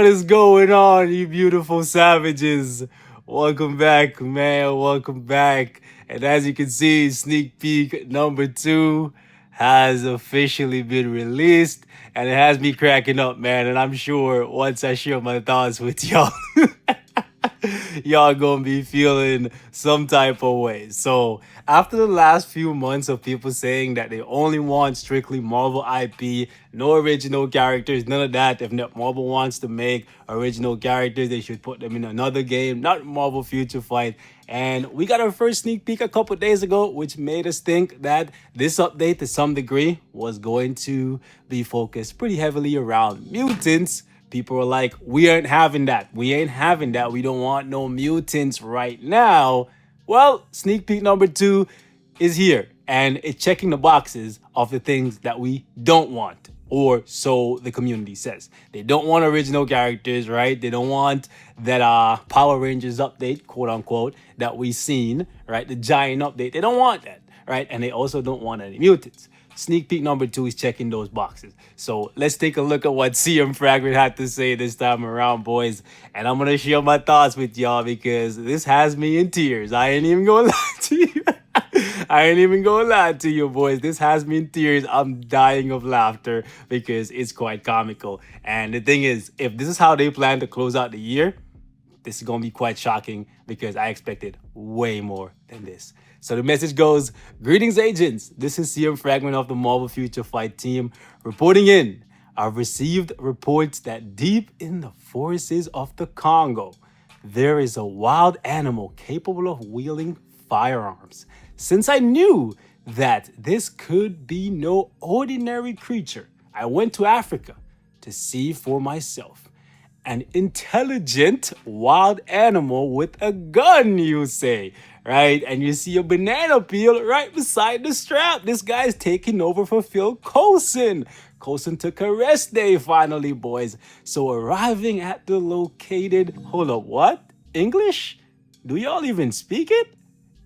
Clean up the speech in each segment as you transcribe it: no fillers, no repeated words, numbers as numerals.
What is going on, you beautiful savages? Welcome back, man. Welcome back. And as you can see, sneak peek number 2 has officially been released. And it has me cracking up, man. And I'm sure once I share my thoughts with y'all, y'all gonna be feeling some type of way. So after the last few months of people saying that they only want strictly Marvel IP, no original characters, none of that. If Marvel wants to make original characters, they should put them in another game, not Marvel Future Fight. And we got our first sneak peek a couple days ago, which made us think that this update to some degree was going to be focused pretty heavily around mutants. People are like, we ain't having that. We ain't having that. We don't want no mutants right now. Well, sneak peek number 2 is here, and it's checking the boxes of the things that we don't want, or so the community says. They don't want original characters, right? They don't want that Power Rangers update, quote unquote, that we seen, right? The giant update. They don't want that, right? And they also don't want any mutants. Sneak peek number 2 is checking those boxes. So let's take a look at what CM Fragment had to say this time around, boys. And I'm gonna share my thoughts with y'all because this has me in tears. I ain't even gonna lie to you. I ain't even gonna lie to you, boys. This has me in tears. I'm dying of laughter because it's quite comical. And the thing is, if this is how they plan to close out the year, this is going to be quite shocking because I expected way more than this. So the message goes, greetings agents. This is CM Fragment of the Marvel Future Fight team reporting in. I've received reports that deep in the forests of the Congo, there is a wild animal capable of wielding firearms. Since I knew that this could be no ordinary creature, I went to Africa to see for myself. An intelligent wild animal with a gun, you say, right? And you see a banana peel right beside the strap. This guy's taking over for Phil Coulson. Coulson took a rest day finally, boys. So arriving at the located, hold up, what? English? Do y'all even speak it?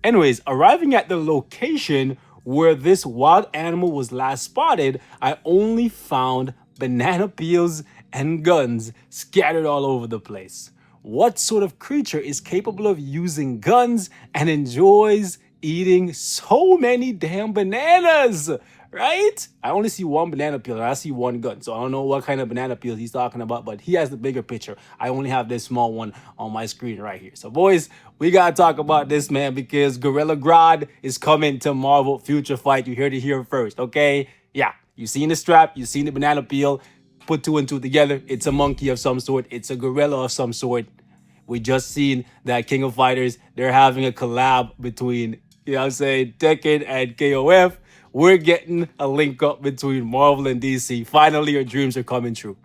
Anyways, arriving at the location where this wild animal was last spotted, I only found banana peels and guns scattered all over the place. What sort of creature is capable of using guns and enjoys eating so many damn bananas? Right? I only see one banana peel and I see one gun. So I don't know what kind of banana peel he's talking about, but he has the bigger picture. I only have this small one on my screen right here. So boys, we gotta talk about this, man, because Gorilla Grodd is coming to Marvel Future Fight. You heard it here first, okay? Yeah, you seen the strap, you seen the banana peel. Put 2 and 2 together, it's a monkey of some sort, it's a gorilla of some sort. We just seen that King of Fighters, they're having a collab between, you know what I'm saying, Tekken and KOF. We're getting a link up between Marvel and DC. Finally, your dreams are coming true.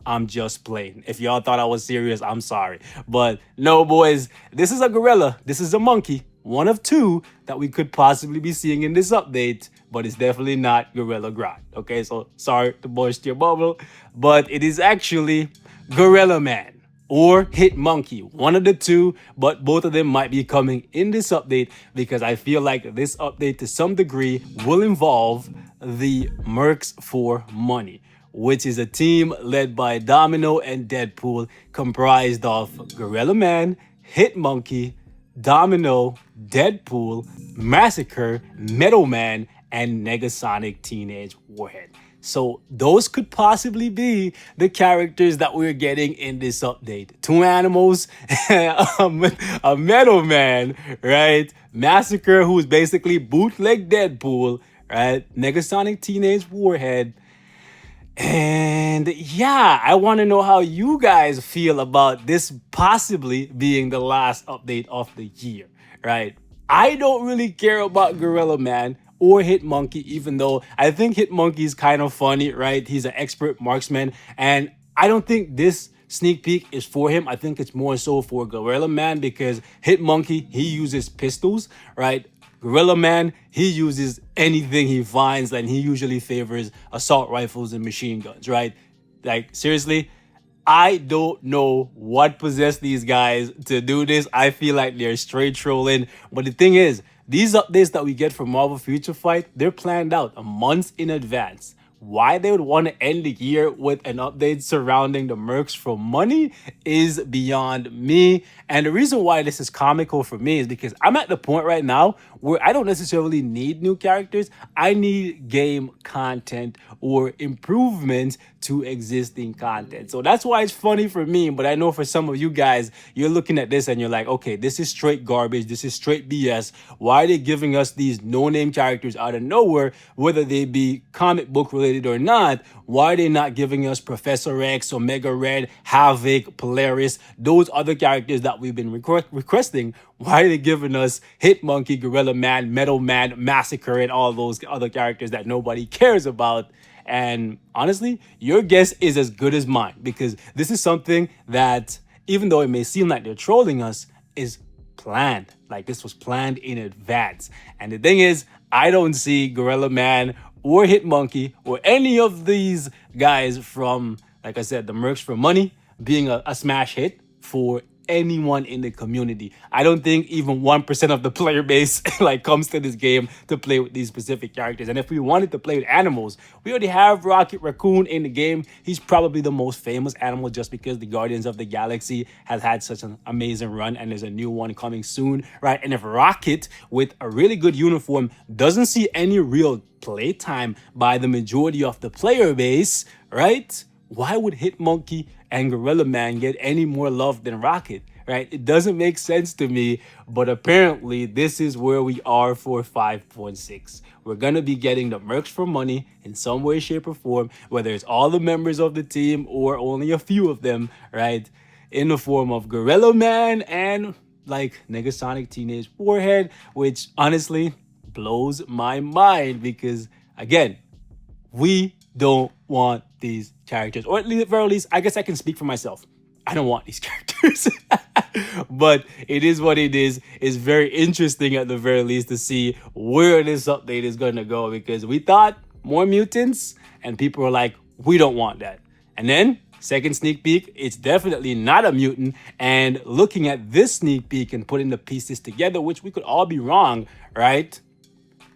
I'm just playing. If y'all thought I was serious, I'm sorry. But no, boys, this is a gorilla. This is a monkey. One of 2 that we could possibly be seeing in this update, but it's definitely not Gorilla Grodd. Okay, so sorry to burst your bubble, but it is actually Gorilla Man or Hit Monkey. One of the 2, but both of them might be coming in this update because I feel like this update to some degree will involve the Mercs for Money, which is a team led by Domino and Deadpool, comprised of Gorilla Man, Hit Monkey, Domino, Deadpool, Massacre, Metal Man, and Negasonic Teenage Warhead. So those could possibly be the characters that we're getting in this update. 2 animals, a Metal Man, right? Massacre, who's basically bootleg Deadpool, right? Negasonic Teenage Warhead. And yeah, I want to know how you guys feel about this possibly being the last update of the year, right? I don't really care about Gorilla Man or Hit Monkey, even though I think Hit Monkey is kind of funny, right? He's an expert marksman, and I don't think this sneak peek is for him. I think it's more so for Gorilla Man because Hit Monkey, he uses pistols, right? Gorilla Man, he uses anything he finds, and he usually favors assault rifles and machine guns, right? Like, seriously, I don't know what possessed these guys to do this. I feel like they're straight trolling. But the thing is, these updates that we get from Marvel Future Fight, they're planned out a month in advance. why they would want to end the year with an update surrounding the Mercs for money is beyond me. And the reason why this is comical for me is because I'm at the point right now where I don't necessarily need new characters. I need game content or improvements to existing content. So that's why it's funny for me. But I know for some of you guys, you're looking at this and you're like, okay, this is straight garbage. This is straight BS. Why are they giving us these no-name characters out of nowhere, whether they be comic book related or not? Why are they not giving us Professor X, Omega Red, Havoc, Polaris, those other characters that we've been requesting? Why are they giving us Hitmonkey, Gorilla Man, Metal Man, Massacre, and all those other characters that nobody cares about? And honestly, your guess is as good as mine, because this is something that, even though it may seem like they're trolling us, is planned. Like, this was planned in advance. And the thing is, I don't see Gorilla Man or Hitmonkey or any of these guys from, like I said, the Mercs for Money being a smash hit for anyone in the community. I don't think even 1% of the player base like comes to this game to play with these specific characters. And if we wanted to play with animals, we already have Rocket Raccoon in the game. He's probably the most famous animal just because the Guardians of the Galaxy has had such an amazing run, and there's a new one coming soon, right? And if Rocket with a really good uniform doesn't see any real playtime by the majority of the player base, right? Why would Hitmonkey and Gorilla Man get any more love than Rocket, right? It doesn't make sense to me, but apparently this is where we are for 5.6. We're going to be getting the Mercs for money in some way, shape, or form, whether it's all the members of the team or only a few of them, right? In the form of Gorilla Man and like Negasonic Teenage Warhead, which honestly blows my mind because, again, we don't want these characters, or at the very least, I guess I can speak for myself. I don't want these characters. But it is what it is. It's very interesting at the very least to see where this update is going to go, because we thought more mutants and people were like, we don't want that. And then second sneak peek, it's definitely not a mutant. And looking at this sneak peek and putting the pieces together, which we could all be wrong, right?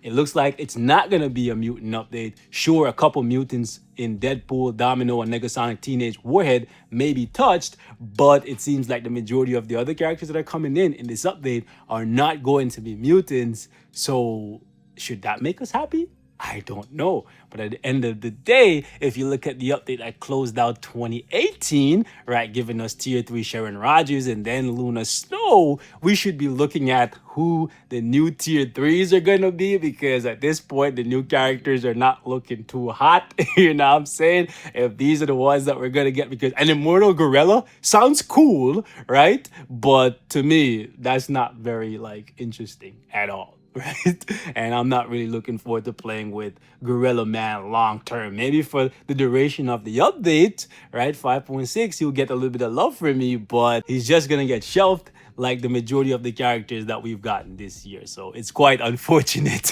It looks like it's not going to be a mutant update. Sure, a couple mutants in Deadpool, Domino, and Negasonic Teenage Warhead may be touched, but it seems like the majority of the other characters that are coming in this update are not going to be mutants. So should that make us happy? I don't know. But at the end of the day, if you look at the update that closed out 2018, right, giving us Tier 3 Sharon Rogers and then Luna Snow, we should be looking at who the new Tier 3s are going to be, because at this point, the new characters are not looking too hot. You know what I'm saying? If these are the ones that we're going to get, because an Immortal Gorilla sounds cool, right? But to me, that's not very, like, interesting at all. Right? And I'm not really looking forward to playing with Gorilla Man long term. Maybe for the duration of the update, right? 5.6, he'll get a little bit of love from me, but he's just gonna get shelved like the majority of the characters that we've gotten this year. So it's quite unfortunate.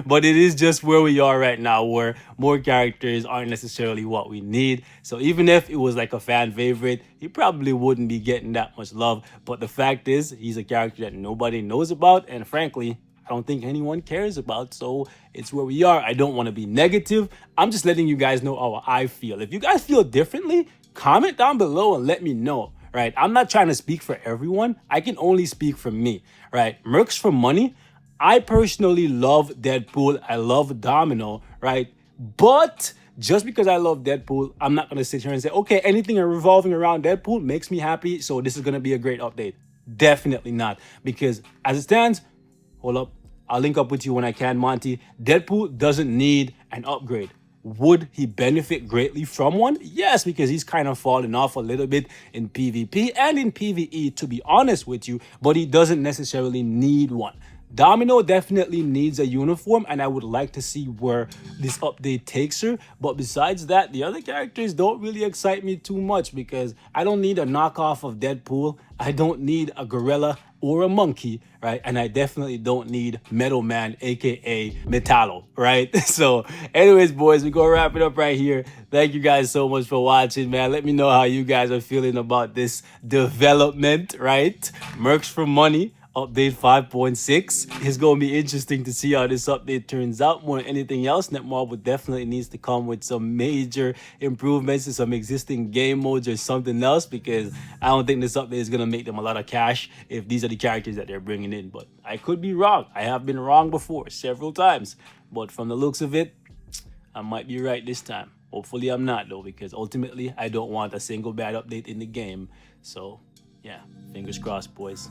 But it is just where we are right now, where more characters aren't necessarily what we need. So even if it was like a fan favorite, he probably wouldn't be getting that much love. But the fact is, he's a character that nobody knows about, and frankly, I don't think anyone cares about. So it's where we are. I don't want to be negative. I'm just letting you guys know how I feel. If you guys feel differently, comment down below and let me know. Right? I'm not trying to speak for everyone. I can only speak for me. Right? Mercs for money. I personally love Deadpool. I love Domino, right? But just because I love Deadpool, I'm not going to sit here and say, okay, anything revolving around Deadpool makes me happy, so this is going to be a great update. Definitely not. Because as it stands, hold up, I'll link up with you when I can, Monty. Deadpool doesn't need an upgrade. Would he benefit greatly from one? Yes, because he's kind of fallen off a little bit in PvP and in PvE, to be honest with you, but he doesn't necessarily need one. Domino definitely needs a uniform, and I would like to see where this update takes her. But besides that, the other characters don't really excite me too much, because I don't need a knockoff of Deadpool. I don't need a gorilla or a monkey, right? And I definitely don't need Metal Man, aka Metallo, right? So anyways, boys, we're gonna wrap it up right here. Thank you guys so much for watching, man. Let me know how you guys are feeling about this development, right? Mercs for money. update 5.6. It's going to be interesting to see how this update turns out. More than anything else, Netmarble definitely needs to come with some major improvements to some existing game modes or something else, because I don't think this update is going to make them a lot of cash if these are the characters that they're bringing in. But I could be wrong. I have been wrong before several times. But from the looks of it, I might be right this time. Hopefully I'm not, though, because ultimately I don't want a single bad update in the game. So yeah, fingers crossed, boys.